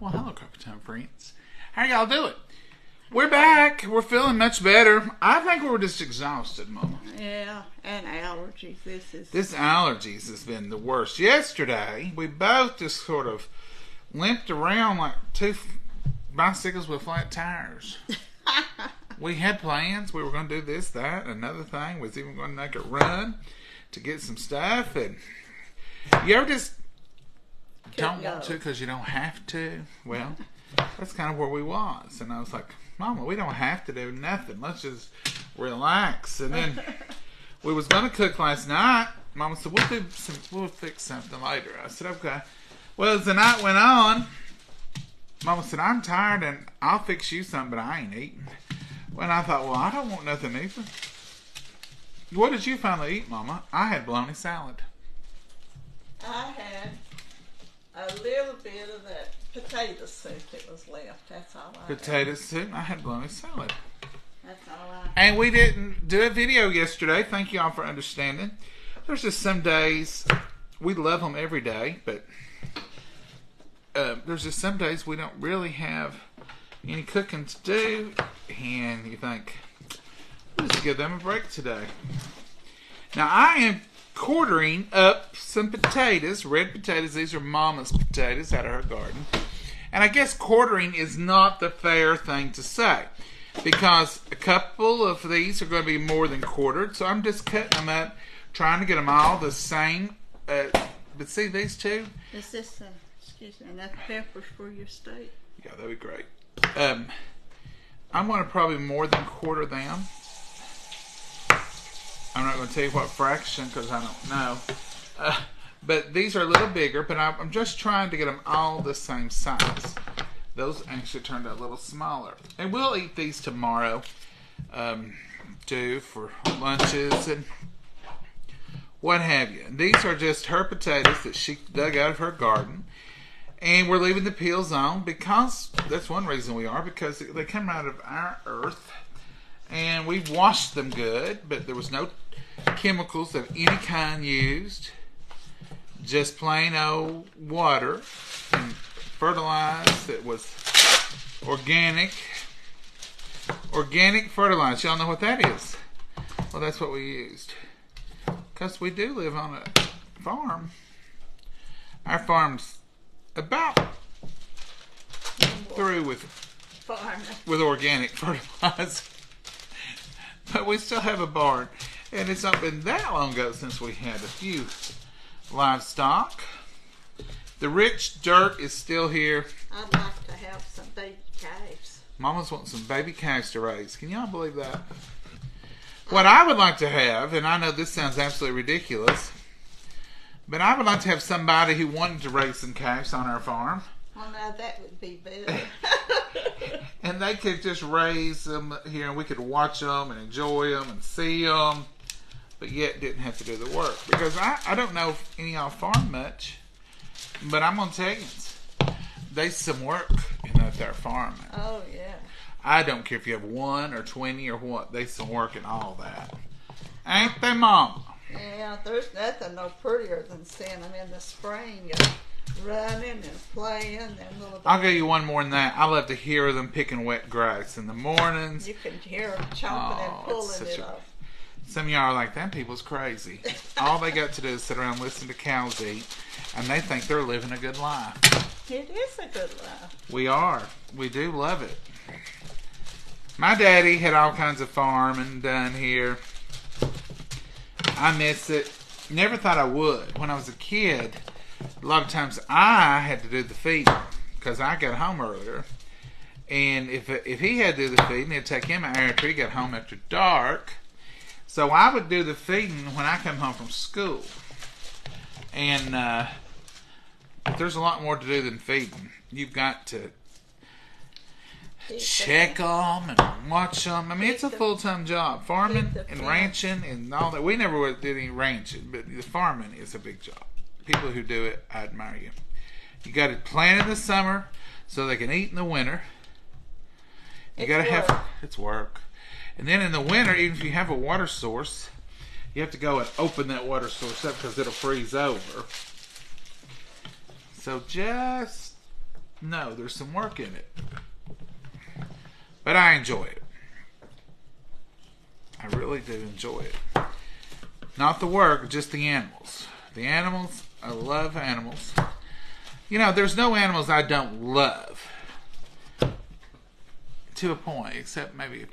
Well, hello, Coffee Time friends. How y'all doing? We're back. We're feeling much better. I think we were just exhausted, Mama. Yeah, and allergies. This allergies has been the worst. Yesterday, we both just sort of limped around like two bicycles with flat tires. We had plans. We were going to do this, that, and another thing. Was even going to make a run to get some stuff. And you ever just don't want to because you don't have to? Well, that's kind of where we was. And I was like, Mama, we don't have to do nothing. Let's just relax. And then we was going to cook last night. Mama said, we'll fix something later. I said, okay. Well, as the night went on, Mama said, I'm tired and I'll fix you something, but I ain't eating. Well, I thought, well, I don't want nothing either. What did you finally eat, Mama? I had bologna salad. I had a little bit of that potato soup that was left. That's all I had. Potato soup. I had bologna salad. That's all I had. And we didn't do a video yesterday. Thank you all for understanding. There's just some days, we love them every day, but there's just some days we don't really have any cooking to do, and you think, let's give them a break today. Now, I am quartering up some potatoes, red potatoes. These are Mama's potatoes out of her garden. And I guess quartering is not the fair thing to say, because a couple of these are going to be more than quartered, so I'm just cutting them up, trying to get them all the same. But see these two? Is this, excuse me, enough peppers for your steak? Yeah, that'd be great. I'm going to probably more than quarter them. I'm not going to tell you what fraction because I don't know. But these are a little bigger, but I'm just trying to get them all the same size. Those actually turned out a little smaller. And we'll eat these tomorrow, too, for lunches and what have you. And these are just her potatoes that she dug out of her garden. And we're leaving the peels on because, that's one reason we are, because they come out of our earth. And we've washed them good, but there was no chemicals of any kind used. Just plain old water and fertilized that was organic. Organic fertilizer. Y'all know what that is? Well, that's what we used. Because we do live on a farm. Our farm's about through with organic fertilizer. But we still have a barn. And it's not been that long ago since we had a few livestock. The rich dirt is still here. I'd like to have some baby calves. Mama's wanting some baby calves to raise. Can y'all believe that? What I would like to have, and I know this sounds absolutely ridiculous, but I would like to have somebody who wanted to raise some calves on our farm. Well, now that would be better. And they could just raise them here, and we could watch them and enjoy them and see them, but yet didn't have to do the work. Because I don't know if any of y'all farm much, but I'm going to tell you, there's some work in their farming. Oh, yeah. I don't care if you have 1 or 20 or what, there's some work in all that. Ain't they, Mama? Yeah, there's nothing no prettier than seeing them in the spring, running and playing. And little. I'll give you one more than that. I love to hear them picking wet grass in the mornings. You can hear them chomping and pulling it off. Some of y'all are like, that people's crazy. All they got to do is sit around and listen to cows eat, and they think they're living a good life. It is a good life. We are. We do love it. My daddy had all kinds of farming done here. I miss it. Never thought I would. When I was a kid, a lot of times I had to do the feeding because I got home earlier. And if he had to do the feeding, it'd take him an hour after he got home after dark. So I would do the feeding when I come home from school. And there's a lot more to do than feeding. You've got to check them and watch them. I mean, it's a full-time job. Farming and ranching and all that. We never did any ranching, but the farming is a big job. People who do it, I admire you. You got to plant in the summer so they can eat in the winter. You got to have it's work. And then in the winter, even if you have a water source, you have to go and open that water source up because it'll freeze over. So just know there's some work in it. But I enjoy it. I really do enjoy it. Not the work, just the animals. The animals, I love animals. You know, there's no animals I don't love. To a point, except maybe...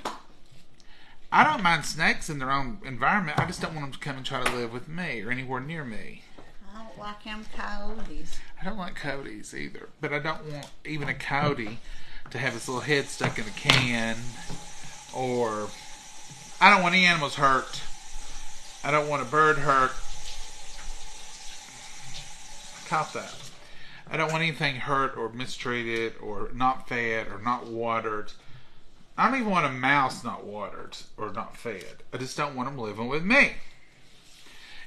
I don't mind snakes in their own environment. I just don't want them to come and try to live with me or anywhere near me. I don't like them coyotes. I don't like coyotes either. But I don't want even a coyote to have its little head stuck in a can. Or... I don't want any animals hurt. I don't want a bird hurt. Cop that. I don't want anything hurt or mistreated or not fed or not watered. I don't even want a mouse not watered or not fed. I just don't want them living with me.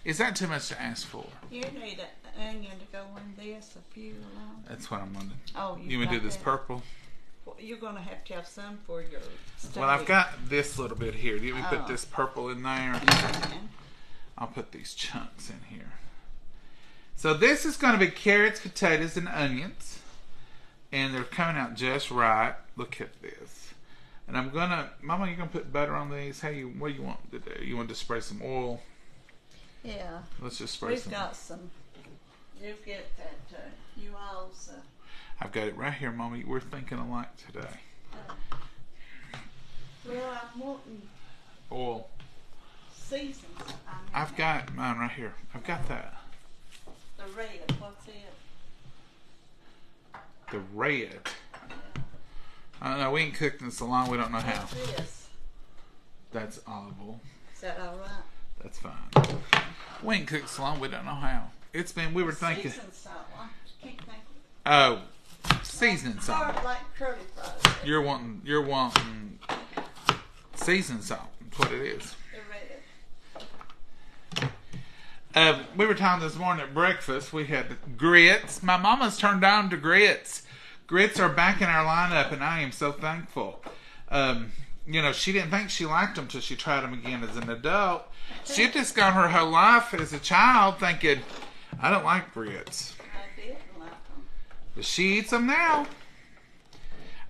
Is that too much to ask for? You need an onion to go in this if you alone. That's what I'm going to do. Oh, you want to do this purple? Well, you're going to have some for your steak. Well, I've got this little bit here. Do you want me to put this purple in there? I'll put these chunks in here. So this is going to be carrots, potatoes, and onions. And they're coming out just right. Look at this. And I'm going to... Mama, you're going to put butter on these? What do you want to do? You want to spray some oil? Yeah. Let's just spray some. We've got some. You get that. You also... I've got it right here, Mommy. We're thinking alike today. Well, I'm wanting... Oil. Seasons. I've got mine right here. I've got that. The red, what's it? The red. Yeah. I don't know. We ain't cooked in so long. We don't know how. What's this? That's olive oil. Is that all right? That's fine. We ain't cooked so long. We don't know how. It's been. We were thinking. Seasoned salt. I can't think of it. Oh, seasoning salt. Hard like curly fries. You're wanting seasoned salt. That's what it is. We were talking this morning at breakfast. We had grits. My mama's turned on to grits. Grits are back in our lineup, and I am so thankful. You know, she didn't think she liked them until she tried them again as an adult. She just gone her whole life as a child thinking, I don't like grits. I didn't like them. But she eats them now.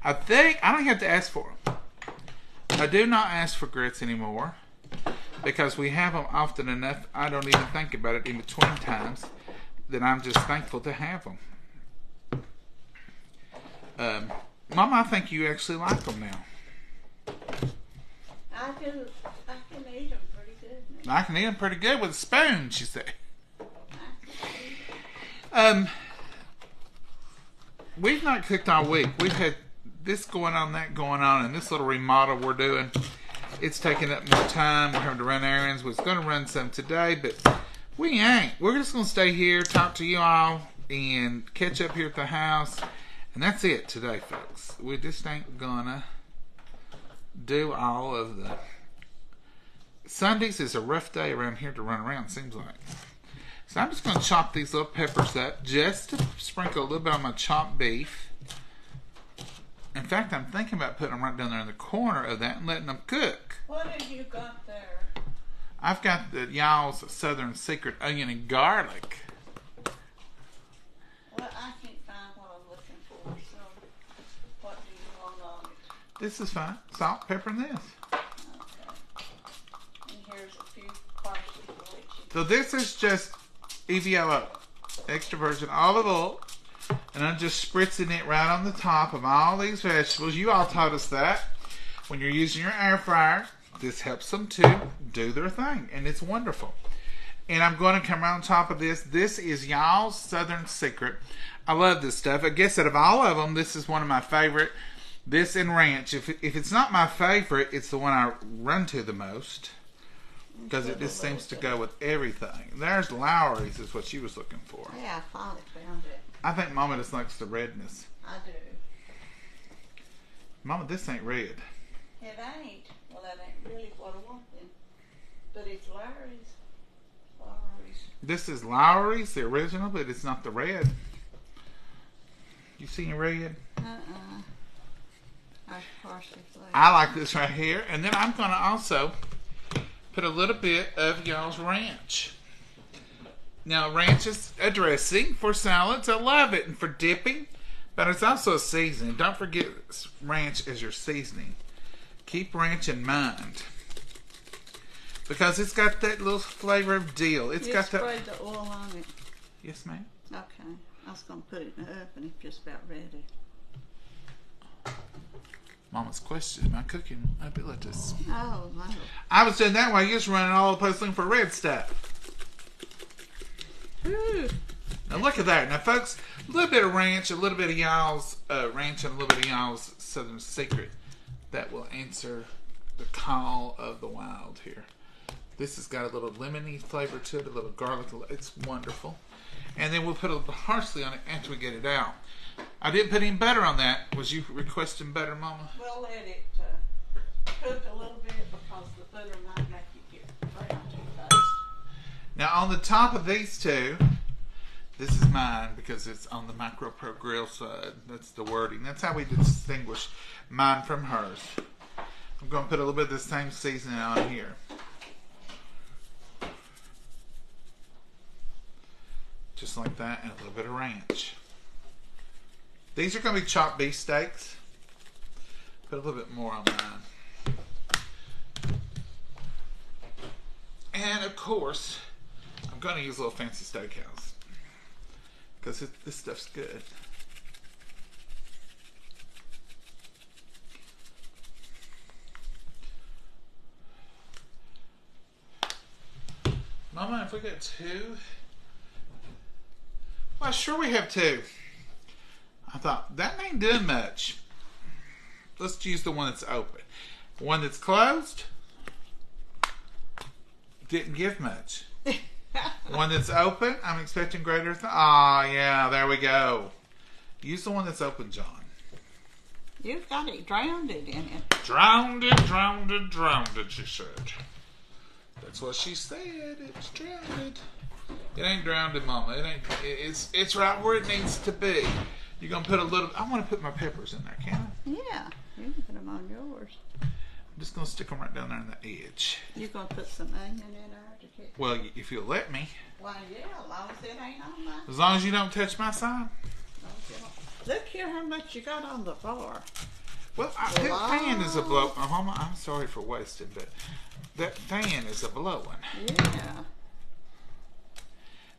I think, I don't have to ask for them. I do not ask for grits anymore. Because we have them often enough, I don't even think about it in between times, that I'm just thankful to have them. Mama, I think you actually like them now. I do. I can eat them pretty good now. I can eat them pretty good with a spoon, she said. We've not cooked all week. We've had this going on, that going on, and this little remodel we're doing. It's taking up more time. We're having to run errands. We're going to run some today, but we ain't. We're just going to stay here, talk to you all, and catch up here at the house. And that's it today, folks. We just ain't going to do all of the... Sundays is a rough day around here to run around, seems like. So I'm just going to chop these little peppers up just to sprinkle a little bit on my chopped beef. In fact, I'm thinking about putting them right down there in the corner of that and letting them cook. What have you got there? I've got the y'all's Southern Secret onion and garlic. Well, I can't find what I'm looking for, so what do you want on it? This is fine. Salt, pepper, and this. Okay. And here's a few parsley for which you... So this is just EVOO, extra virgin olive oil. And I'm just spritzing it right on the top of all these vegetables. You all taught us that. When you're using your air fryer, this helps them to do their thing. And it's wonderful. And I'm going to come right on top of this. This is y'all's Southern Secret. I love this stuff. I guess out of all of them, this is one of my favorite. This and ranch. If it's not my favorite, it's the one I run to the most. Because it just seems to go with everything. There's Lowry's is what she was looking for. Yeah, I finally found it. I think Mama just likes the redness. I do. Mama, this ain't red. It ain't. Well, that ain't really what I want then. But it's Lowry's. Lowry's. This is Lowry's, the original, but it's not the red. You seen red? That's parsley flavor. I like this right here. And then I'm going to also put a little bit of y'all's ranch. Now, ranch is a dressing for salads. I love it. And for dipping. But it's also a seasoning. Don't forget ranch as your seasoning. Keep ranch in mind. Because it's got that little flavor of dill. It's got that. You sprayed the oil on it. Yes, ma'am. Okay. I was going to put it in the oven. It's just about ready. Mama's questioning my cooking abilities. Oh, wow. I was doing that while you was running all the place looking for red stuff. Ooh. Now look at that. Now, folks, a little bit of ranch, a little bit of y'all's ranch, and a little bit of y'all's Southern Secret that will answer the call of the wild here. This has got a little lemony flavor to it, a little garlic. It's wonderful. And then we'll put a little parsley on it after we get it out. I didn't put any butter on that. Was you requesting butter, Mama? We'll let it cook a little bit because the butter might make you get brown too fast. Now, on the top of these two, this is mine because it's on the Micro Pro Grill side. That's the wording. That's how we distinguish mine from hers. I'm going to put a little bit of the same seasoning on here. Just like that, and a little bit of ranch. These are going to be chopped beef steaks. Put a little bit more on mine. And of course, I'm going to use a little fancy steakhouse. Because this stuff's good. Mama, if we got two... Well, sure we have two. I thought, that ain't doing much. Let's use the one that's open. One that's closed didn't give much. One that's open, I'm expecting greater. Yeah, there we go. Use the one that's open, John. You've got it drowned in it. Drowned, she said. That's what she said. It's drowned. It ain't drowned, Mama. It ain't. It's right where it needs to be. You're gonna put a little. I want to put my peppers in there, can I? Yeah, you can put them on yours. I'm just gonna stick them right down there on the edge. You're gonna put some onion in there to get. Well, if you'll let me. Well, yeah, as long as it ain't on mine. As long as you don't touch my side. Look here how much you got on the bar. Well, that fan is a blow. Mama, I'm sorry for wasting, but that fan is a blowing. Yeah.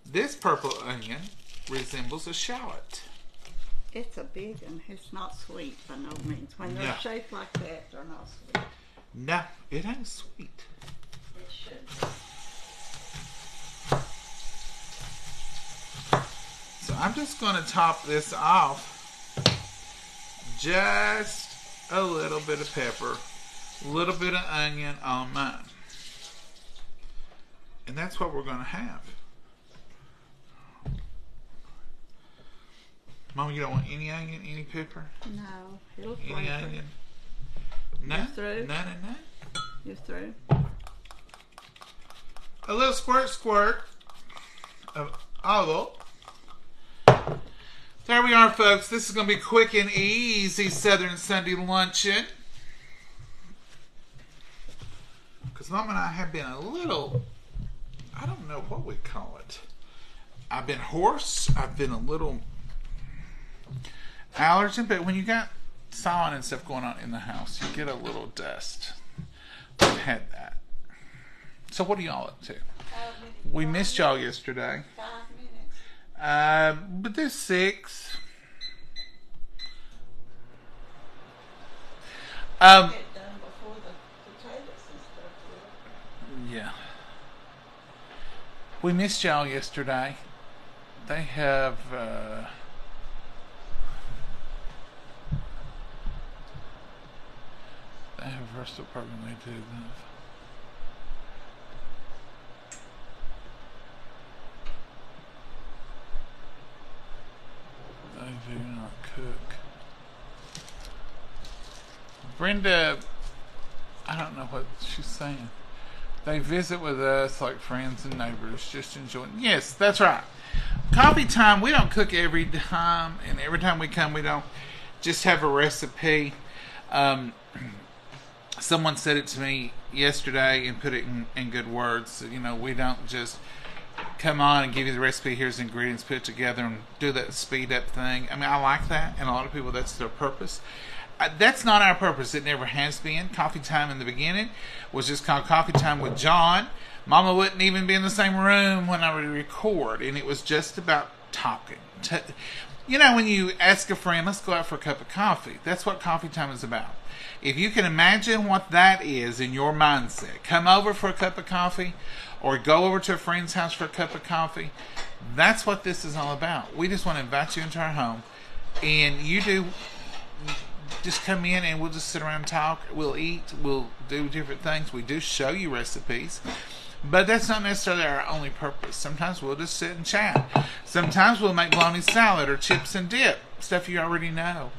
This purple onion resembles a shallot. It's a big one. It's not sweet by no means. When they're shaped like that, they're not sweet. No, it ain't sweet. It should. So I'm just going to top this off. Just a little bit of pepper, a little bit of onion on mine. And that's what we're going to have. Mama, you don't want any onion, any pepper? No, it'll flavor. Any onion? No? You're through? None and none? You're through? A little squirt of olive. There we are, folks. This is going to be quick and easy Southern Sunday luncheon. Because Mom and I have been a little, I don't know what we call it. I've been hoarse. I've been a little allergen. But when you got sawing and stuff going on in the house, you get a little dust. We've had that. So what are y'all up to? We missed y'all yesterday. 5 minutes. But there's 6. Get done before the potatoes and stuff. Yeah. We missed y'all yesterday. They have a versatile program they do. They do not cook. Brenda, I don't know what she's saying. They visit with us like friends and neighbors, just enjoying. Yes, that's right. Coffee time, we don't cook every time, and every time we come, we don't just have a recipe. Someone said it to me yesterday and put it in good words. You know, we don't just come on and give you the recipe, here's the ingredients, put it together, and do that speed up thing. I mean, I like that, and a lot of people, that's their purpose. That's not our purpose. It never has been. Coffee time in the beginning was just called Coffee Time with John. Mama wouldn't even be in the same room when I would record, and it was just about talking. You know, when you ask a friend, let's go out for a cup of coffee, that's what coffee time is about. If you can imagine what that is in your mindset, come over for a cup of coffee or go over to a friend's house for a cup of coffee, that's what this is all about. We just want to invite you into our home, and just come in and we'll just sit around and talk. We'll eat. We'll do different things. We do show you recipes. But that's not necessarily our only purpose. Sometimes we'll just sit and chat. Sometimes we'll make bologna salad or chips and dip. Stuff you already know.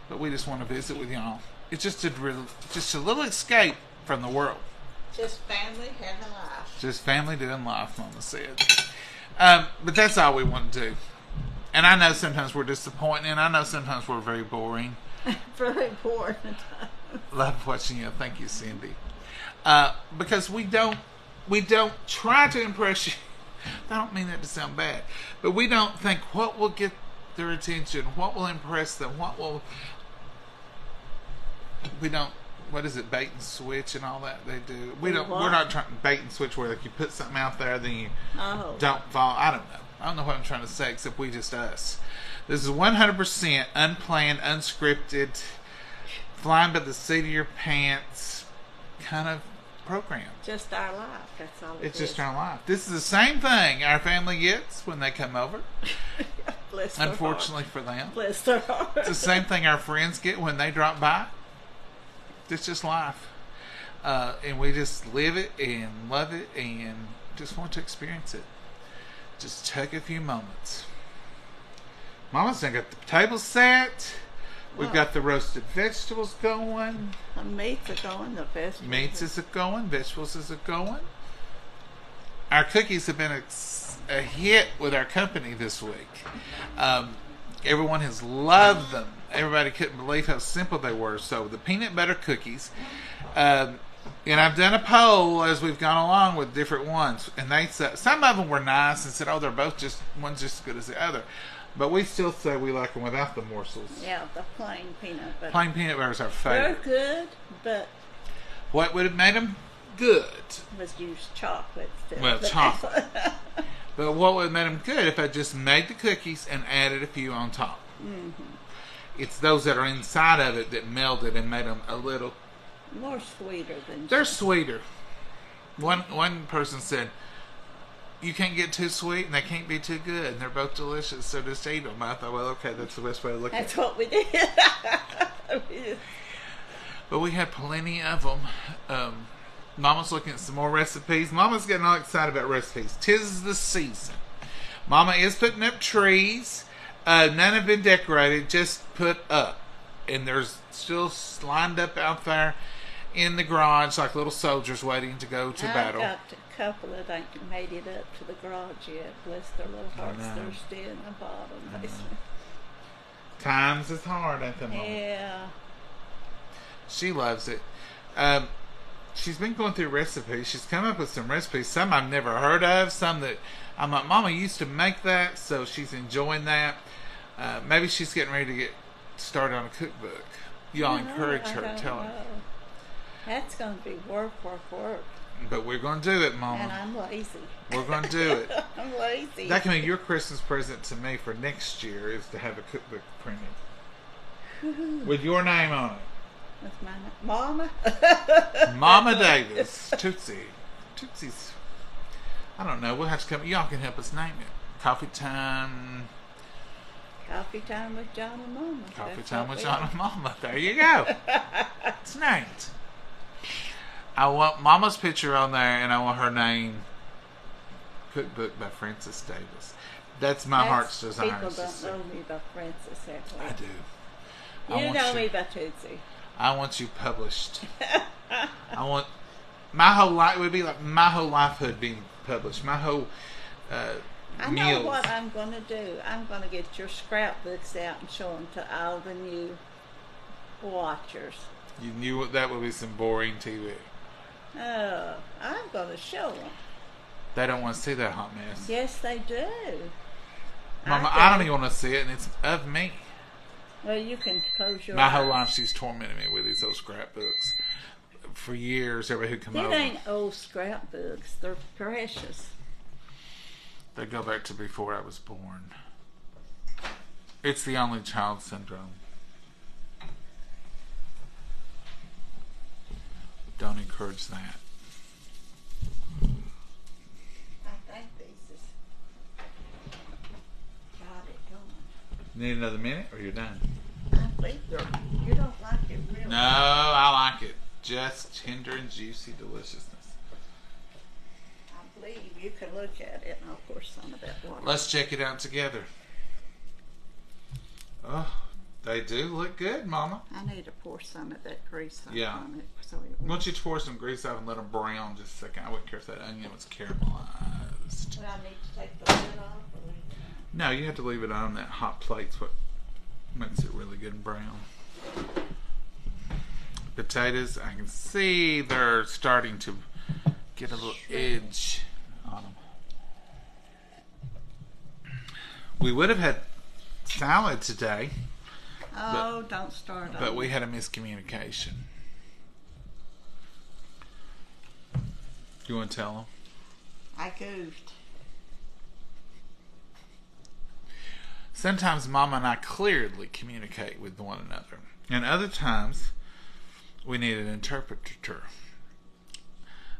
But we just want to visit with y'all. It's just a little escape from the world. Just family having life. Just family doing life, Mama said. But that's all we want to do. And I know sometimes we're disappointing. And I know sometimes we're very boring. Very boring. Love watching you. Thank you, Cindy. Because we don't try to impress you. I don't mean that to sound bad, but we don't think what will get their attention, what will impress them, what is it, bait and switch and all that they do. We're not trying to bait and switch where like you put something out there, then you don't fall. I don't know what I'm trying to say, except we just us. This is 100% unplanned, unscripted, flying by the seat of your pants kind of program. Just our life. That's all it's just our life. This is the same thing our family gets when they come over. Bless their Unfortunately heart. for them. Bless their heart. It's the same thing our friends get when they drop by. It's just life. And we just live it and love it and just want to experience it. Just take a few moments. Mama's done got the table set. We've got the roasted vegetables going. The meats are going. The vegetables. Meats is going. Vegetables is going. Our cookies have been a hit with our company this week. Everyone has loved them. Everybody couldn't believe how simple they were. So the peanut butter cookies. And I've done a poll as we've gone along with different ones. And they said, some of them were nice and said, oh, they're both one's just as good as the other. But we still say we like them without the morsels. Yeah, the plain peanut butter. Plain peanut butter is our favorite. They're good, but what would have made them good? Was used chocolate. Chocolate. But what would have made them good if I just made the cookies and added a few on top? Mm-hmm. It's those that are inside of it that melted and made them a little more sweeter than. They're sweeter. One person said, you can't get too sweet and they can't be too good. And they're both delicious, so just eat them. I thought, well, okay, that's the best way to look at it. That's what we did. But we had plenty of them. Mama's looking at some more recipes. Mama's getting all excited about recipes. 'Tis the season. Mama is putting up trees. None have been decorated, just put up. And there's still lined up out there in the garage like little soldiers waiting to go to battle. I've got a couple that ain't made it up to the garage yet. Bless their little hearts. They're still in the bottom basement. Times is hard at the moment. Yeah. She loves it. She's been going through recipes. She's come up with some recipes. Some I've never heard of. Some that I'm like, Mama used to make that, so she's enjoying that. Maybe she's getting ready to get started on a cookbook. Y'all encourage her. Tell her. That's going to be work. But we're going to do it, Mama. And I'm lazy. We're going to do it. I'm lazy. That can be your Christmas present to me for next year, is to have a cookbook printed. With your name on it. With my Mama? Mama Davis. Tootsie's. I don't know. We'll have to come. Y'all can help us name it. Coffee Time. Coffee Time with John and Momma. Coffee Time with John and Momma. There you go. It's named. I want Mama's picture on there, and I want her name. Cookbook by Frances Davis. That's my heart's desire. People don't know me by Frances. I do. You know me by Tootsie. I want you published. I want my whole life. It would be like my whole lifehood being published. My whole I know what I'm going to do. I'm going to get your scrapbooks out and show them to all the new watchers. You knew that would be some boring TV. Oh, I'm going to show them. They don't want to see that hot mess. Yes, they do. Mama, I don't even want to see it, and it's of me. Well, you can close your My eyes. whole life she's tormented me with these old scrapbooks. For years, everybody who come over. It ain't old scrapbooks. They're precious. They go back to before I was born. It's the only child syndrome. Don't encourage that. I think these is got it going. Need another minute, or you're done? I think you don't like it really. No, I like it. Just tender and juicy deliciousness. I believe you can look at it and I'll pour some of that water. Let's check it out together. Oh, they do look good, Mama. I need to pour some of that grease on it. So Why don't you pour some grease off and let them brown just a second? I wouldn't care if that onion was caramelized. But I need to take the lid off or leave it on? No, you have to leave it on. That hot plate's what makes it really good and brown. Potatoes, I can see they're starting to get a little edge on them. We would have had salad today. Oh, don't start on But we had a miscommunication. You want to tell them? I goofed. Sometimes Mama and I clearly communicate with one another. And other times, we need an interpreter.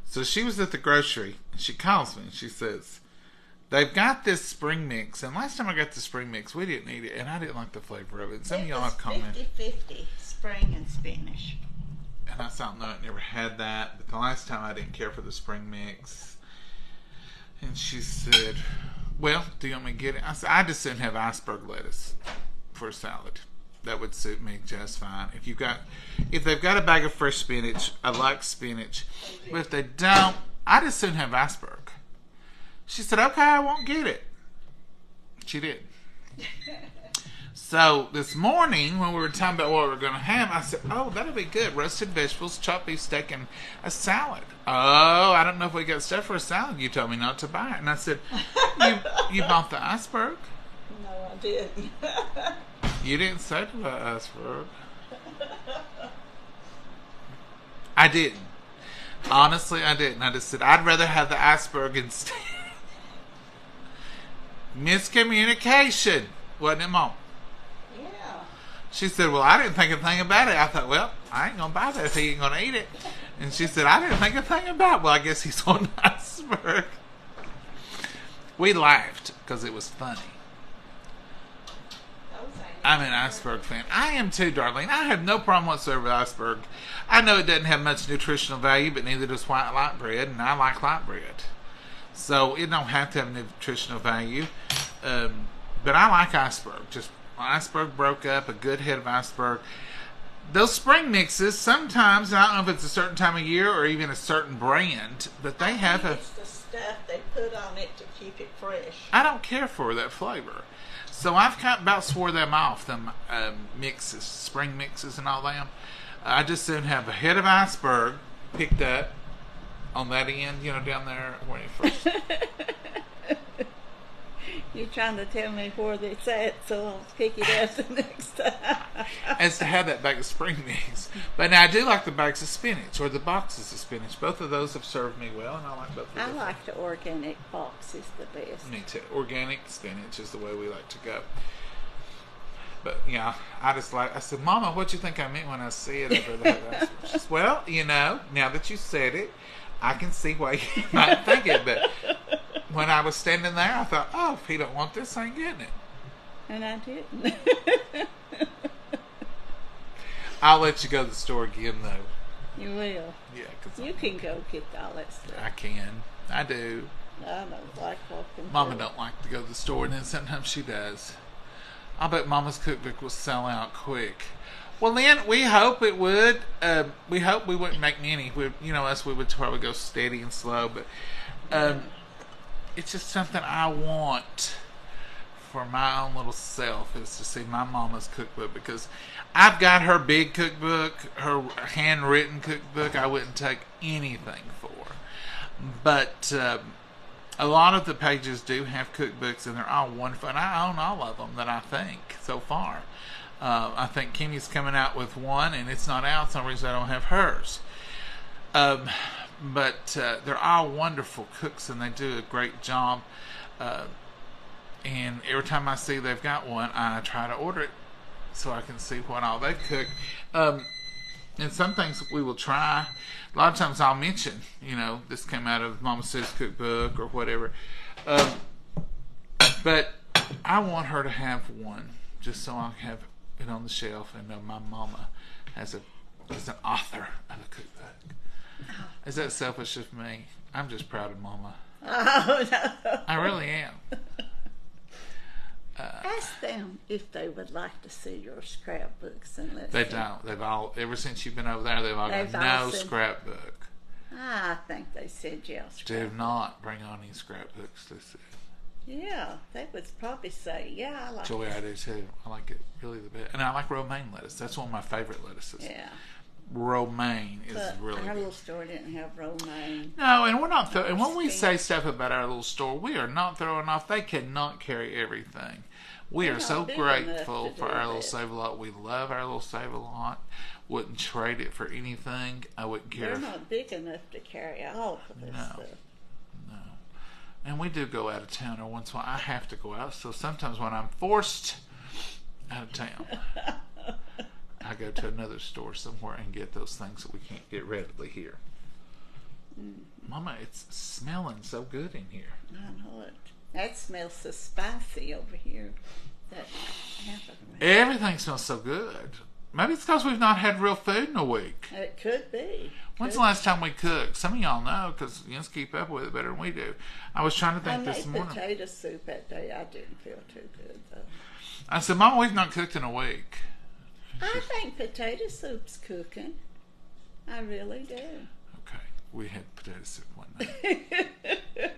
So she was at the grocery. And she calls me and she says, they've got this spring mix. And last time I got the spring mix, we didn't eat it. And I didn't like the flavor of it. And some of y'all have commented. 50-50 spring and Spanish. And I thought, no, I never had that. But the last time I didn't care for the spring mix. And she said, well, do you want me to get it? I said, I just didn't have iceberg lettuce for a salad. That would suit me just fine. If they've got a bag of fresh spinach, I like spinach. But if they don't, I just didn't have iceberg. She said, okay, I won't get it. She did. So this morning, when we were talking about what we were going to have, I said, oh, that'll be good. Roasted vegetables, chopped beef steak, and a salad. Oh, I don't know if we got stuff for a salad. You told me not to buy it. And I said, you bought the iceberg? No, I didn't. You didn't say to buy iceberg. I didn't. Honestly, I didn't. I just said, I'd rather have the iceberg instead. Miscommunication. Wasn't it, Mom? She said, well, I didn't think a thing about it. I thought, well, I ain't going to buy that if he ain't going to eat it. And she said, I didn't think a thing about it. Well, I guess he's on iceberg. We laughed because it was funny. I'm an iceberg fan. I am too, Darlene. I have no problem whatsoever with iceberg. I know it doesn't have much nutritional value, but neither does white light bread, and I like light bread. So it don't have to have nutritional value. But I like iceberg. Just iceberg broke up, a good head of iceberg. Those spring mixes, sometimes, and I don't know if it's a certain time of year or even a certain brand, but they have it's the stuff they put on it to keep it fresh. I don't care for that flavor. So I've kind of about swore them off, them mixes, spring mixes and all them. I just soon have a head of iceberg picked up on that end, down there where you first... You're trying to tell me where it's at, so I'll pick it up the next time. As to have that bag of spring mix. But now I do like the bags of spinach, or the boxes of spinach. Both of those have served me well, and I like both of them. I like the organic box, is the best. Me too. Organic spinach is the way we like to go. But, I said, Mama, what you think I meant when I said it? She said, well, now that you said it, I can see why you might think it, but when I was standing there, I thought, oh, if he don't want this, I ain't getting it. And I didn't. I'll let you go to the store again, though. You will? Yeah. Cause you can go get all that stuff. I can. I do. I don't like walking. Mama don't like to go to the store, and then sometimes she does. I bet Mama's cookbook will sell out quick. Well, then, we hope it would. We hope we wouldn't make many. We would probably go steady and slow, but it's just something I want for my own little self, is to see my Mama's cookbook, because I've got her big cookbook, her handwritten cookbook I wouldn't take anything for. But A lot of the pages do have cookbooks, and they're all wonderful. And I own all of them that I think so far. I think Kimmy's coming out with one, and it's not out. It's no reason I don't have hers. But they're all wonderful cooks, and they do a great job. And every time I see they've got one, I try to order it so I can see what all they've cooked. And some things we will try. A lot of times I'll mention, this came out of Mama Sue's cookbook or whatever. But I want her to have one, just so I have it on the shelf and know my mama is an author of a cookbook. Is that selfish of me? I'm just proud of Mama. Oh, no. I really am. Ask them if they would like to see your scrapbooks and let's They don't. They've all, ever since you've been over there, they've all got no scrapbook. I think they said yes. Do not bring on any scrapbooks, they said. Yeah, they would probably say, yeah, I like Joey, it. I do too. I like it really the best. And I like romaine lettuce. That's one of my favorite lettuces. Yeah. Romaine is really our good. little store didn't have romaine. No, and we're not and when we say stuff about our little store, we are not throwing off. They cannot carry everything. We are so grateful for our little Save-A-Lot. We love our little Save-A-Lot. Wouldn't trade it for anything. I wouldn't care. They're not big enough to carry all of this stuff. No. And we do go out of town every once in a while. I have to go out. So sometimes when I'm forced out of town, I go to another store somewhere and get those things that we can't get readily here. Mama, it's smelling so good in here. I know it. That smells so spicy over here. Everything smells so good. Maybe it's because we've not had real food in a week. It could be. When's the last time we cooked? Some of y'all know because you just keep up with it better than we do. I was trying to think this morning. I made potato soup that day. I didn't feel too good though. I said, Mama, we've not cooked in a week. I think potato soup's cooking. I really do. Okay. We had potato soup one night.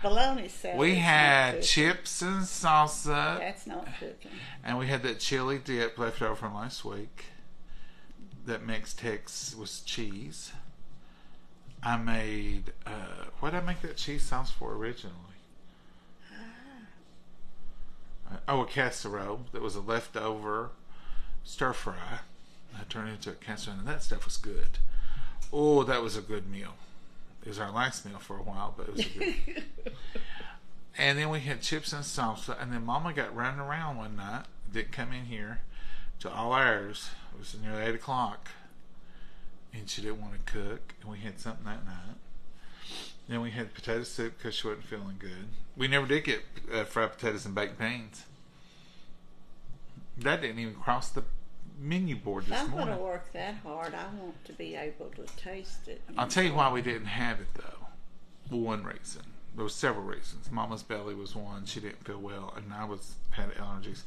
Bologna salad. We had chips and salsa. That's not cooking. And we had that chili dip left over from last week. That Mex-Tex was cheese. I made, what did I make that cheese sauce for originally? A casserole that was a leftover stir fry. I turned it into a casserole, and that stuff was good. Oh, that was a good meal. It was our last meal for a while, but it was a good. And then we had chips and salsa, and then Mama got running around one night. Didn't come in here till all hours. It was nearly 8 o'clock, and she didn't want to cook. And we had something that night. Then we had potato soup because she wasn't feeling good. We never did get fried potatoes and baked beans. That didn't even cross the menu board this morning. I'm going to work that hard. I want to be able to taste it. I'll tell you why we didn't have it, though. One reason. There were several reasons. Mama's belly was one. She didn't feel well, and I had allergies.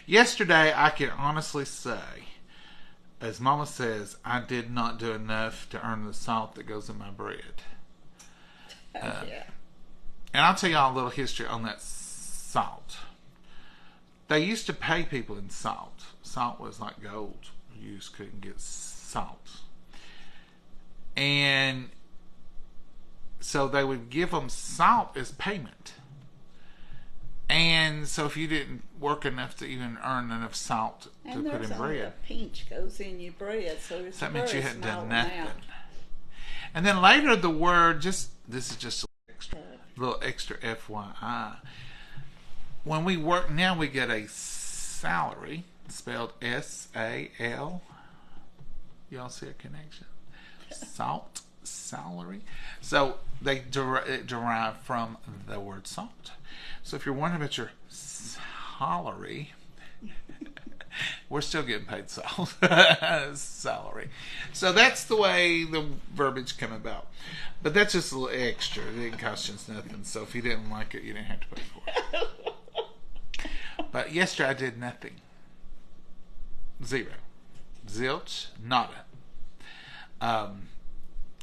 Yesterday, I can honestly say, as Mama says, I did not do enough to earn the salt that goes in my bread. Yeah. And I'll tell y'all a little history on that salt. They used to pay people in salt. Salt was like gold. You just couldn't get salt. And so they would give them salt as payment. And so if you didn't work enough to even earn enough salt to put in bread. A pinch goes in your bread, so that meant you hadn't done nothing. And then later the word, this is just a little extra FYI. When we work now, we get a salary, spelled S-A-L. Y'all see a connection? Salt, salary. So they derive from the word salt. So if you're wondering about your salary, we're still getting paid salt. Salary. So that's the way the verbiage came about. But that's just a little extra. It didn't cost you nothing. So if you didn't like it, you didn't have to pay for it. But yesterday I did nothing. Zero. Zilch. Nada.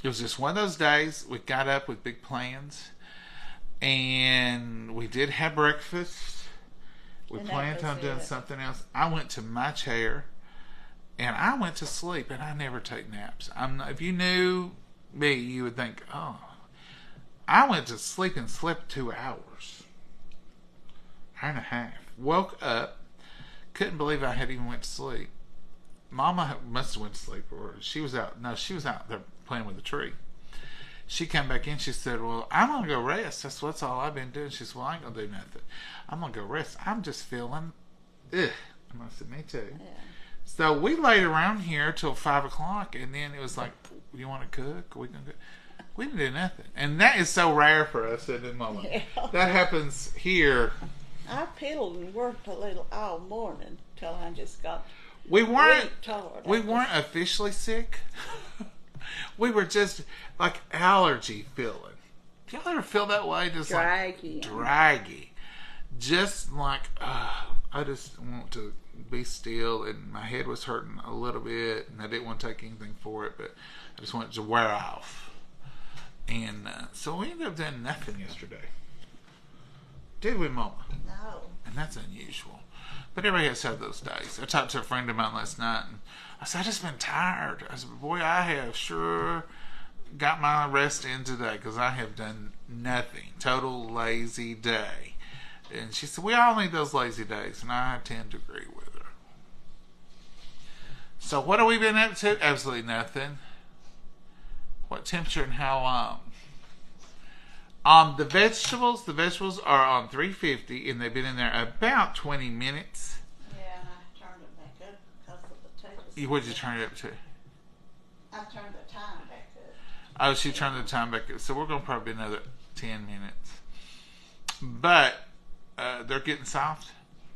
It was just one of those days. We got up with big plans. And we did have breakfast. We planned on doing something else. I went to my chair and I went to sleep, and I never take naps. If you knew me, you would think, oh, I went to sleep and slept 2 hours. Hour and a half. Woke up. Couldn't believe I had even went to sleep. Mama must have went to sleep, or she was out. No, she was out there playing with the tree. She came back in. She said, well, I'm going to go rest. That's all I've been doing. She said, well, I ain't going to do nothing. I'm going to go rest. I'm just feeling, ugh. And I said, me too. Yeah. So we laid around here till 5 o'clock, and then it was like, you want to cook? We can cook. We didn't do nothing. And that is so rare for us at the moment. Yeah. That happens here. I piddled and worked a little all morning till I just got we weren't tired. Officially sick. We were just like allergy feeling. Do y'all ever feel that way? Just draggy. Just like, I just want to be still, and my head was hurting a little bit, and I didn't want to take anything for it, but I just wanted to wear off. And so we ended up doing nothing yesterday. Did we, Mama? No. And that's unusual. But everybody has had those days. I talked to a friend of mine last night, and I said, I just been tired. I said, boy, I have sure got my rest in today because I have done nothing. Total lazy day. And she said, we all need those lazy days, and I tend to agree with her. So what have we been up to? Absolutely nothing. What temperature and how long? The vegetables are on 350, and they've been in there about 20 minutes. Yeah, and I turned it back up because of the potatoes. What did you turn it up to? I turned the time back up. Oh, she turned the time back up. So we're going to probably be another 10 minutes. But they're getting soft?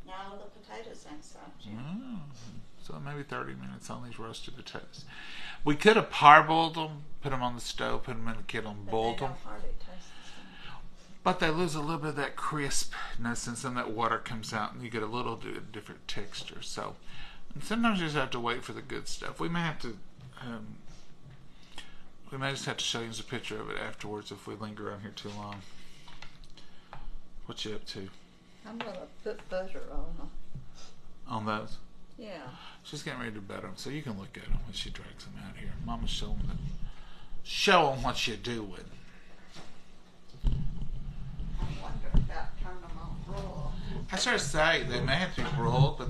No, the potatoes ain't soft yet. Oh, so maybe 30 minutes on these roasted potatoes. We could have parboiled them, put them on the stove, put them in the kettle, and boiled them. But they lose a little bit of that crispness, and some of that water comes out, and you get a little different texture. So, and sometimes you just have to wait for the good stuff. We may have to, we may just have to show you a picture of it afterwards if we linger around here too long. What you up to? I'm gonna put butter on them. On those? Yeah. She's getting ready to butter them, so you can look at them when she drags them out here. Mama's showing them. Show them what you're doing. I wonder about turning them on broil. I sort of say they may have to be broiled, but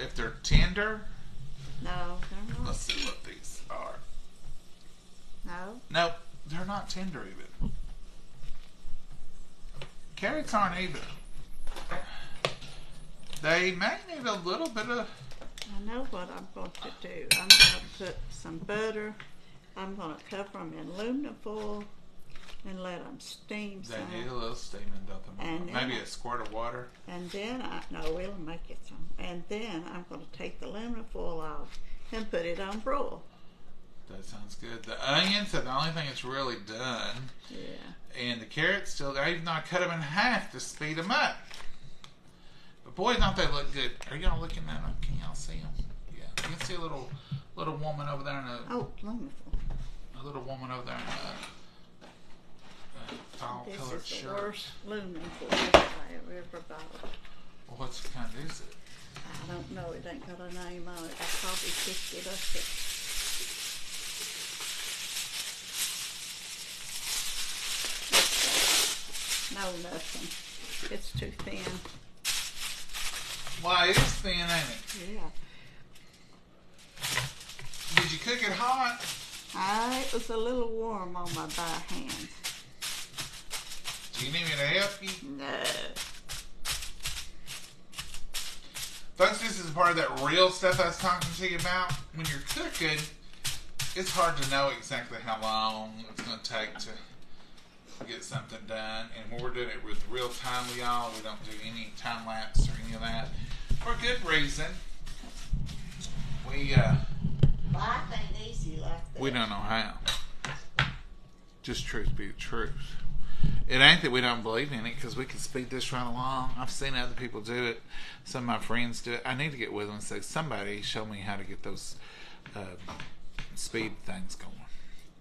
if they're tender. No, they're not. Let's see what these are. No? Nope, they're not tender even. Carrots aren't either. They may need a little bit of... I know what I'm going to do. I'm going to put some butter. I'm going to cover them in aluminum foil and let them steam some. They need a little steaming, don't they? And maybe a squirt of water. And then, we'll make it some. And then I'm going to take the aluminum foil off and put it on broil. That sounds good. The onions are the only thing that's really done. Yeah. And the carrots still, even though I cut them in half to speed them up. But boy, don't they look good. Are y'all looking at them? Can y'all see them? Yeah. You can see a little woman over there in a... Oh, wonderful. A little woman over there in a fall colored shirt. This is the worst aluminum foil I ever bought. Well, what kind is it? I don't know. It ain't got a name on it. I probably picked it up at... No, nothing. It's too thin. Why, it is thin, ain't it? Yeah. Did you cook it hot? It was a little warm on my bare hands. Do you need me to help you? No. Folks, this is part of that real stuff I was talking to you about. When you're cooking, it's hard to know exactly how long it's going to take to get something done. And when we're doing it with real time, y'all, we don't do any time lapse or any of that. For a good reason. Life ain't easy like that. We don't know how. Just truth be the truth. It ain't that we don't believe in it, because we can speed this right along. I've seen other people do it. Some of my friends do it. I need to get with them and say, somebody show me how to get those speed things going.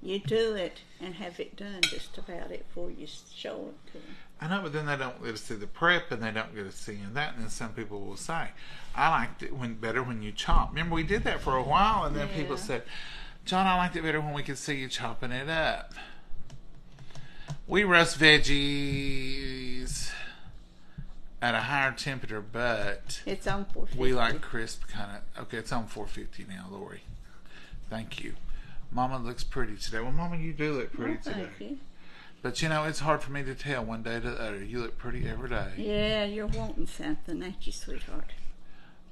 You do it and have it done just about it before you show it to them. I know, but then they don't get to see the prep, and they don't get to see that. And then some people will say, I liked it better when you chop. Remember, we did that for a while, and then people said, John, I liked it better when we could see you chopping it up. We roast veggies at a higher temperature, but it's on 450. We like crisp kind of. Okay, it's on 450 now, Lori. Thank you. Mama looks pretty today. Well, Mama, you do look pretty today. Thank you. But you know, it's hard for me to tell one day to the other. You look pretty every day. Yeah, you're wanting something, ain't you, sweetheart?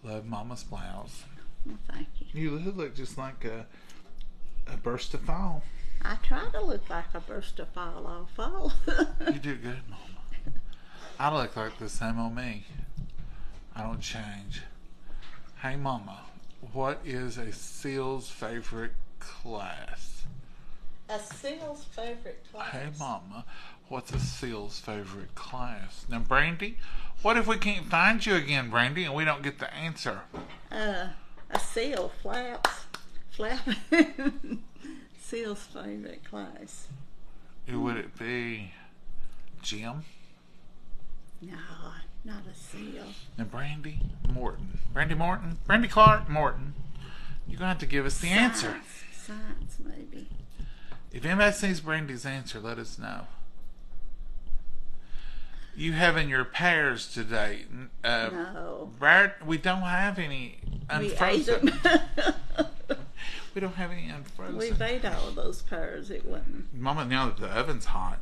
Love Mama's blouse. Well, thank you. You look just like a burst of fall. I try to look like a burst of fall all fall. You do good, Mama. I look like the same on me. I don't change. Hey, Mama, what is a SEAL's favorite class? A SEAL's favorite class? Hey, Mama, what's a SEAL's favorite class? Now, Brandy, what if we can't find you again, Brandy, and we don't get the answer? A SEAL flapping. SEAL's favorite class. Would it be Jim? No, not a SEAL. And Brandy Morton. Brandy Clark Morton. You're going to have to give us the answer. Science, maybe. If anybody sees Brandy's answer, let us know. You having your pears today? No. We don't have any unfrozen. We ate them. We don't have any unfrozen. We ate all of those pears. It wasn't. Mama, now that the oven's hot.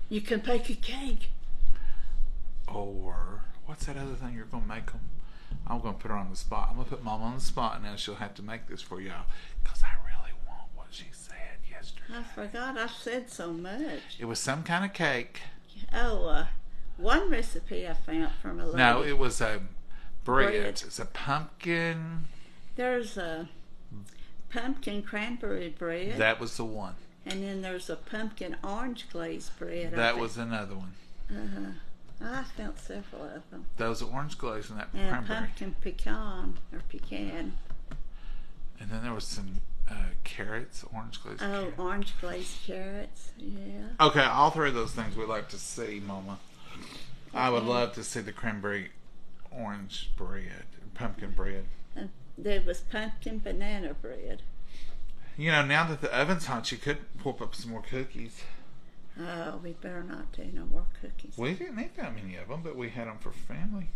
You can bake a cake. Or, what's that other thing you're going to make them? I'm going to put her on the spot. I'm going to put Mama on the spot now. She'll have to make this for y'all. Because I really want what she said yesterday. I forgot I said so much. It was some kind of cake. Oh, one recipe I found from a lady. No, it was a bread. It's a pumpkin. There's a pumpkin cranberry bread. That was the one. And then there's a pumpkin orange glazed bread. That was another one. I found several of them. Those orange glaze and that and cranberry. Pumpkin pecan. And then there was some carrots, orange glazed carrots. Orange glazed carrots, yeah. Okay, all three of those things we'd like to see, Mama. I would love to see the cranberry orange bread, pumpkin bread. And there was pumpkin banana bread. You know, now that the oven's hot, you could whip up some more cookies. Oh, we better not do no more cookies. We didn't eat that many of them, but we had them for family.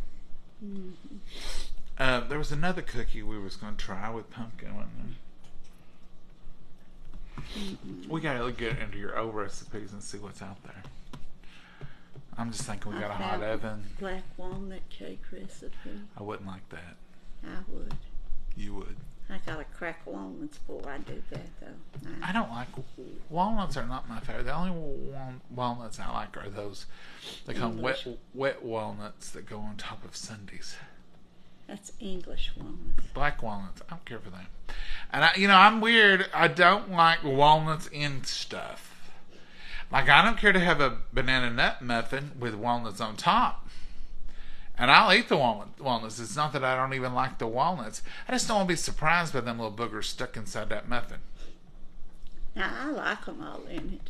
Mm-hmm. There was another cookie we was going to try with pumpkin, wasn't there? Mm-hmm. We got to get into your old recipes and see what's out there. I'm just thinking we got a hot oven. Black walnut cake recipe. I wouldn't like that. I would. You would. I gotta crack walnuts before I do that, though. I don't like walnuts. Are not my favorite. The only walnuts I like are those. They call them wet walnuts that go on top of sundaes. That's English walnuts. Black walnuts. I don't care for them. And I'm weird. I don't like walnuts in stuff. Like, I don't care to have a banana nut muffin with walnuts on top. And I'll eat the walnuts. It's not that I don't even like the walnuts. I just don't want to be surprised by them little boogers stuck inside that muffin. Now, I like them all in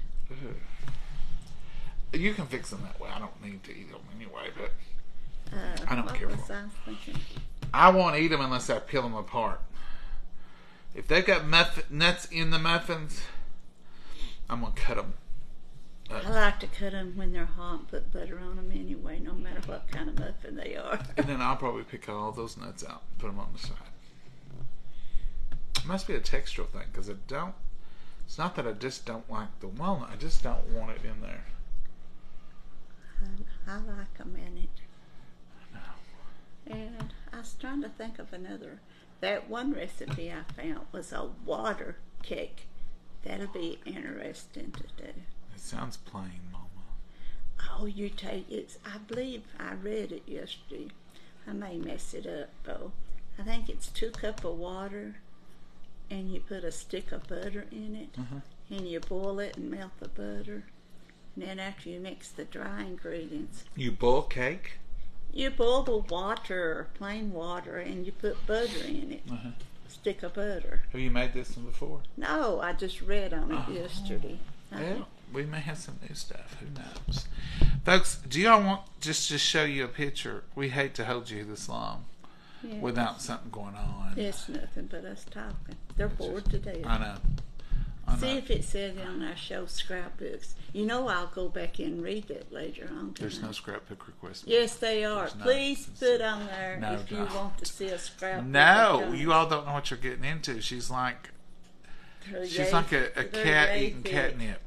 it. You can fix them that way. I don't need to eat them anyway, but I don't care for them. I won't eat them unless I peel them apart. If they've got nuts in the muffins, I'm going to cut them. I like to cut them when they're hot and put butter on them anyway, no matter what kind of muffin they are. And then I'll probably pick all those nuts out and put them on the side. It must be a textural thing, because it's not that I just don't like the walnut, I just don't want it in there. I like them in it. I know. And I was trying to think of another. That one recipe I found was a water cake. That'll be interesting to do. It sounds plain, Mama. Oh, you take it. I believe I read it yesterday. I may mess it up, though. I think it's 2 cups of water, and you put a stick of butter in it, and you boil it and melt the butter. And then after you mix the dry ingredients. You boil cake? You boil the water, plain water, and you put butter in it. Stick of butter. Have you made this one before? No, I just read on it yesterday. Well, we may have some new stuff. Who knows? Folks, do y'all want just to show you a picture? We hate to hold you this long without something going on. It's nothing but us talking. They're bored to death. I know. See if it says on our show scrapbooks. You know I'll go back and read that later on tonight. There's no scrapbook request. Yes, they are. Please put on there if you want to see a scrapbook. No, you all don't know what you're getting into. She's like a cat eating catnip.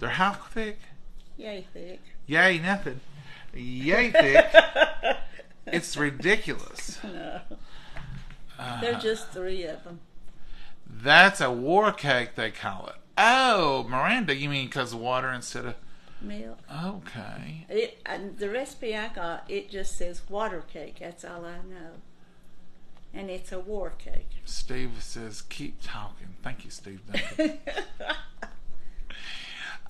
They're how thick? Yay thick. Yay nothing. Yay thick. It's ridiculous. No. They're just 3 of them. That's a war cake, they call it. Oh, Miranda, you mean because of water instead of milk? Okay. The recipe I got, it just says water cake. That's all I know. And it's a war cake. Steve says, keep talking. Thank you, Steve. Make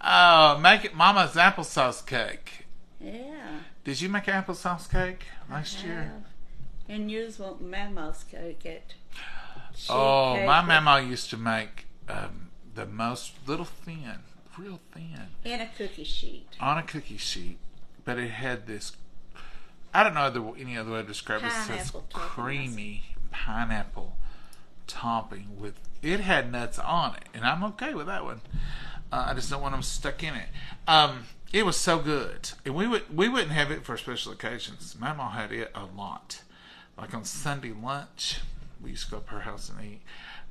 it Mama's applesauce cake. Yeah. Did you make applesauce cake last year? And yours want Mama's cake at my Mama used to make the most real thin. In a cookie sheet. On a cookie sheet. But it had this, I don't know any other way to describe it. It says creamy pineapple topping with, it had nuts on it. And I'm okay with that one. I just don't want them stuck in it. It was so good. And we wouldn't have it for special occasions. My mom had it a lot. Like on Sunday lunch, we used to go up her house and eat,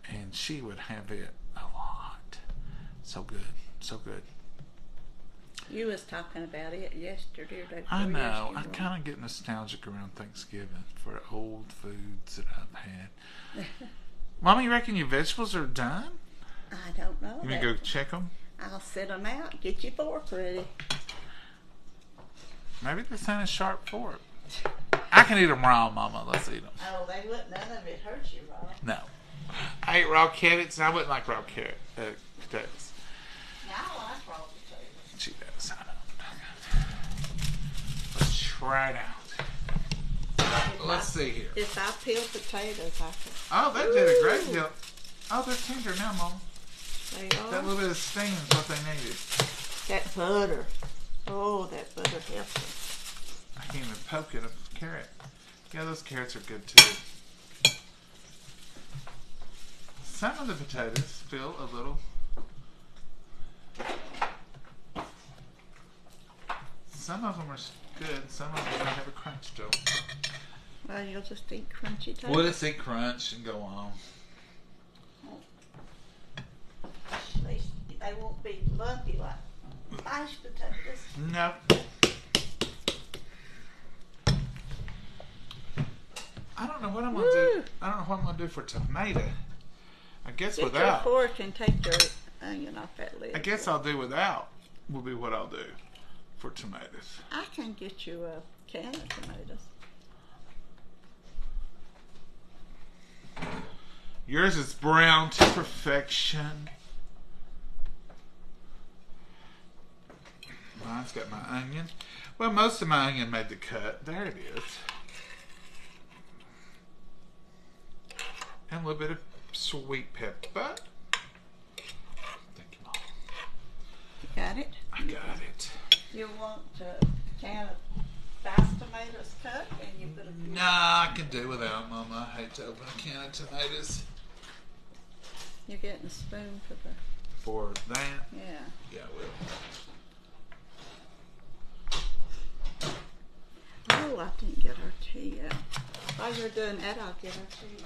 and she would have it a lot. So good, so good. You was talking about it yesterday. I know. I kind of get nostalgic around Thanksgiving for old foods that I've had. Mama, you reckon your vegetables are done? I don't know. You mean go check them? I'll set them out. Get your fork ready. Maybe this ain't a sharp fork. I can eat them raw, Mama. Let's eat them. Oh, they wouldn't. None of it hurt you raw. No. I ate raw carrots, and I wouldn't like raw potatoes. Yeah, I like raw potatoes. She does. I know. Let's try it out. Let's see here. If I peel potatoes, I can. Oh, that did a great deal. Oh, they're tender now, Mama. They are. That little bit of steam is what they needed. That butter. Oh, that butter helps them. I can't even poke it. A carrot. Yeah, those carrots are good too. Some of the potatoes feel a little. Some of them are good. Some of them have a crunch to them. Well, you'll just eat crunchy potatoes. We'll just eat crunch and go on. They won't be lumpy like mashed potatoes. No. I don't know what I'm gonna do. I don't know what I'm gonna do for tomato. I guess Get without. Get your fork and take your onion off that lid. I guess I'll do without. Will be what I'll do for tomatoes. I can get you a can of tomatoes. Yours is brown to perfection. Mine's got my onion. Well, most of my onion made the cut. There it is. And a little bit of sweet pepper. Thank you, Mom. You got it? I got it. You want a can of diced tomatoes cut and you put a... Nah, I can do without, Mama. I hate to open a can of tomatoes. You're getting a spoon for the... For that? Yeah. Yeah, I will. Oh, I didn't get our tea out. While you're doing that, I'll get our tea.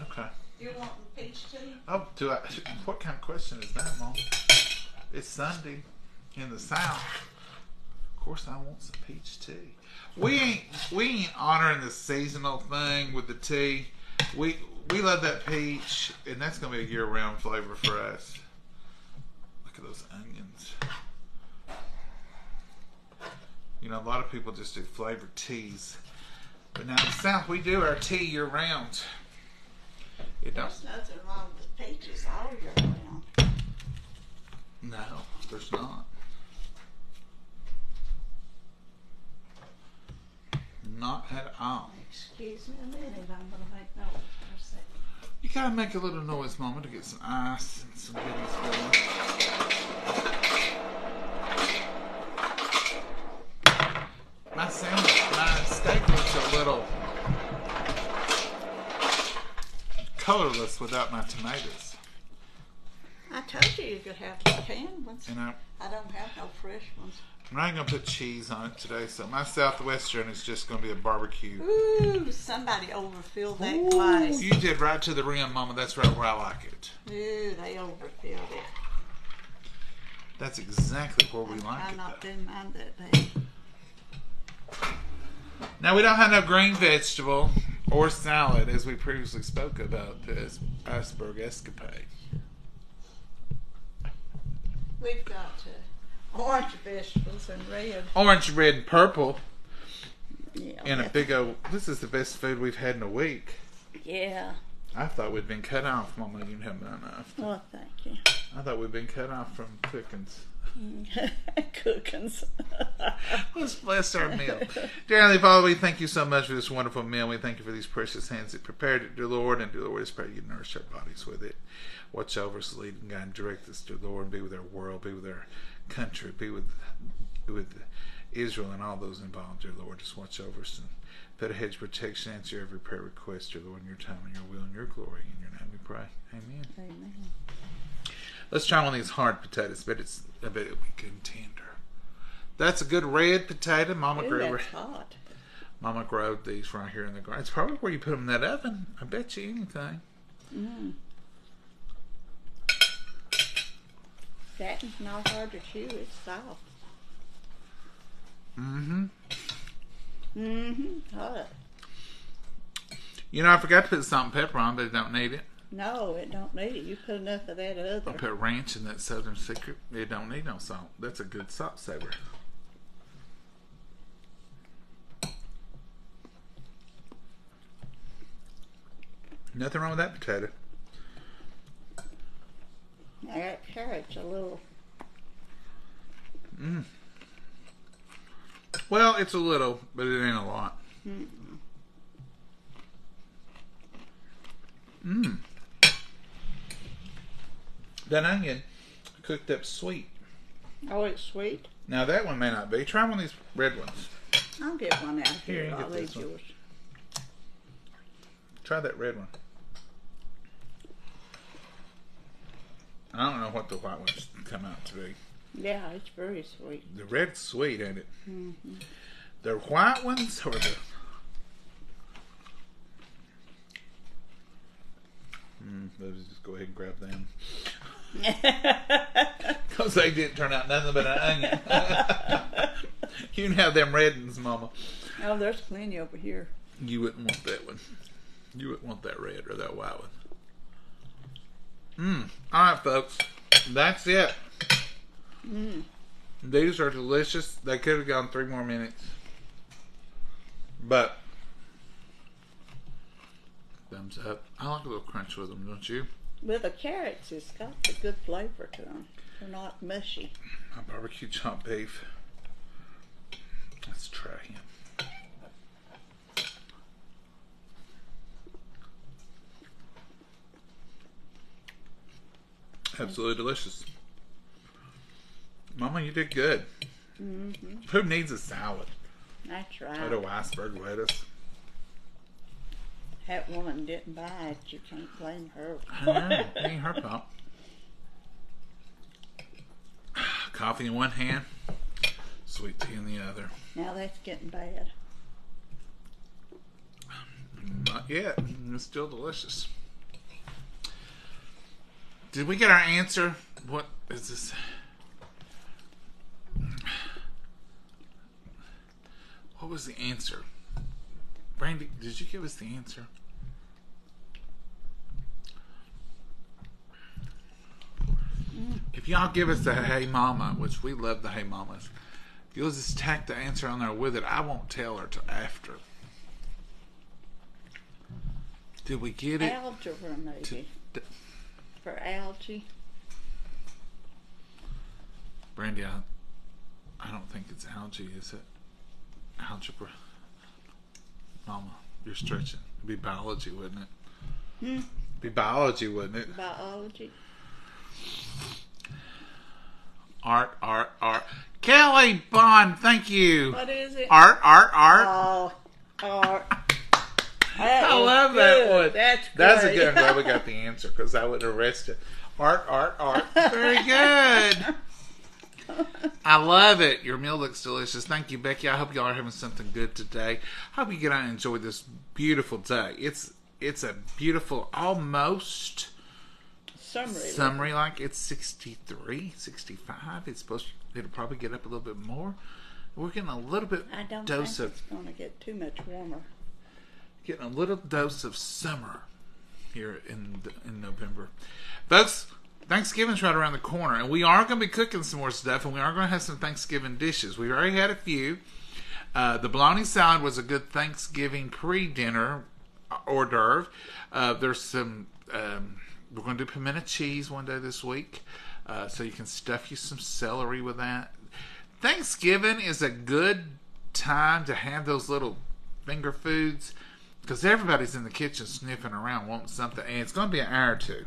Okay. You want peach tea? Oh, do I? What kind of question is that, Mom? It's Sunday in the South. Of course, I want some peach tea. We ain't honoring the seasonal thing with the tea. We love that peach, and that's gonna be a year-round flavor for us. Look at those onions. You know, a lot of people just do flavored teas, but now in the South we do our tea year-round. There's nothing wrong with peaches all year round. No, there's not. Not at all. Excuse me a minute, I'm going to make notes for a second. You gotta make a little noise, Mama, to get some ice and some goodies going. My steak looks a little colorless without my tomatoes. told you could have the canned ones. And I don't have no fresh ones. I'm not going to put cheese on it today, so my Southwestern is just going to be a barbecue. Ooh, somebody overfilled that glass. You did right to the rim, Mama. That's right where I like it. Ooh, they overfilled it. That's exactly where we like it. I not didn't mind that bad. Now, we don't have no green vegetable or salad, as we previously spoke about this iceberg escapade. We've got orange vegetables and red. Orange, red, and purple. Yeah, And a big old... This is the best food we've had in a week. Yeah. I thought we'd been cut off, Mama. You have not enough. Well, thank you. I thought we'd been cut off from cookings. Cookings. Let's bless our meal. Dear Heavenly Father, we thank you so much for this wonderful meal. We thank you for these precious hands that prepared it, dear Lord. And dear Lord, we just pray you nourish our bodies with it. Watch over us, lead and guide and direct us, dear Lord. Be with our world, be with our country, be with Israel and all those involved, dear Lord. Just watch over us and put a hedge of protection, answer every prayer request, dear Lord, in your time and your will and your glory. In your name we pray. Amen. Amen. Let's try one of these hard potatoes. I bet it'll be good and tender. That's a good red potato. Mama grew hot. Mama growed these right here in the garden. It's probably where you put them in that oven. I bet you anything. Mm. That is not hard to chew. It's soft. Mm-hmm. Mm-hmm. Hot. You know, I forgot to put salt and pepper on, but it don't need it. No, it don't need it. You put enough of that other. I put ranch in that Southern Secret. It don't need no salt. That's a good salt saver. Nothing wrong with that potato. Now that carrot's a little. Mm. Well, it's a little, but it ain't a lot. Mm-mm. Mmm. That onion cooked up sweet. Oh, it's sweet? Now that one may not be. Try one of these red ones. I'll get one out Here, here. you I'll get leave this one. yours. Try that red one. I don't know what the white ones come out to be. Yeah, it's very sweet. The red's sweet, ain't it? Mm-hmm. The white ones or the... Let's just go ahead and grab them. Because they didn't turn out nothing but an onion. You can have them red ones, Mama. Oh, there's plenty over here. You wouldn't want that one. You wouldn't want that red or that white one. Alright, folks. That's it. These are delicious. They could have gone 3 more minutes. But thumbs up. I like a little crunch with them, don't you? With the carrots, it's got a good flavor to them. They're not mushy. My barbecue chopped beef. Let's try him. Absolutely delicious. Mama, you did good. Mm-hmm. Who needs a salad? That's right. Out of iceberg lettuce. That woman didn't buy it. You can't blame her. I know. It ain't her fault. Coffee in one hand, sweet tea in the other. Now that's getting bad. Not yet. It's still delicious. Did we get our answer? What is this? What was the answer? Brandy, did you give us the answer? If y'all give us the Hey Mama, which we love the Hey Mamas, if you'll just tack the answer on there with it, I won't tell her till after. Did we get it? Algebra, maybe. For algae. Brandy, I don't think it's algae, is it? Algebra. Mama, you're stretching. It'd be biology, wouldn't it? It'd be biology, wouldn't it? Biology. Art. Kelly Bond, thank you. What is it? Art. Oh, art. I love that one. That's a good one. Glad we got the answer because I would arrest it. Art. Very good. I love it. Your meal looks delicious. Thank you, Becky. I hope y'all are having something good today. I hope you get out and enjoy this beautiful day. It's a beautiful, almost summery, like it's 63, 65. It'll probably get up a little bit more. We're getting a little bit I don't think it's going to get too much warmer. Getting a little dose of summer here in November. Folks, Thanksgiving's right around the corner, and we are going to be cooking some more stuff, and we are going to have some Thanksgiving dishes. We've already had a few. The bologna salad was a good Thanksgiving pre-dinner hors d'oeuvre. There's some, we're going to do pimento cheese one day this week, so you can stuff you some celery with that. Thanksgiving is a good time to have those little finger foods, because everybody's in the kitchen sniffing around wanting something, and it's going to be an hour or two.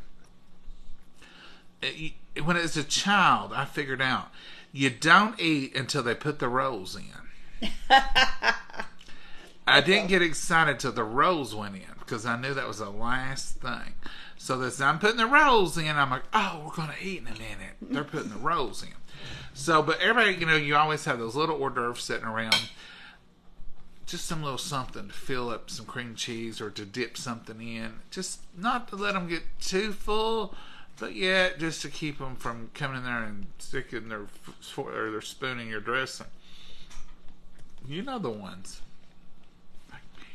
When as a child, I figured out you don't eat until they put the rolls in. I didn't get excited till the rolls went in because I knew that was the last thing. So as I'm putting the rolls in, I'm like, oh, we're going to eat in a minute. They're putting the rolls in. So, but everybody, you always have those little hors d'oeuvres sitting around. Just some little something to fill up some cream cheese or to dip something in. Just not to let them get too full. But yeah, just to keep them from coming in there and sticking their spoon in your dressing. You know the ones. Like me.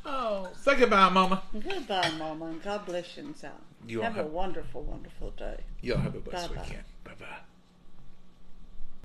Oh, say goodbye, Mama. Goodbye, Mama, and God bless you and Sal. Have a wonderful, wonderful day. Y'all have a blessed Bye-bye. weekend. Bye-bye.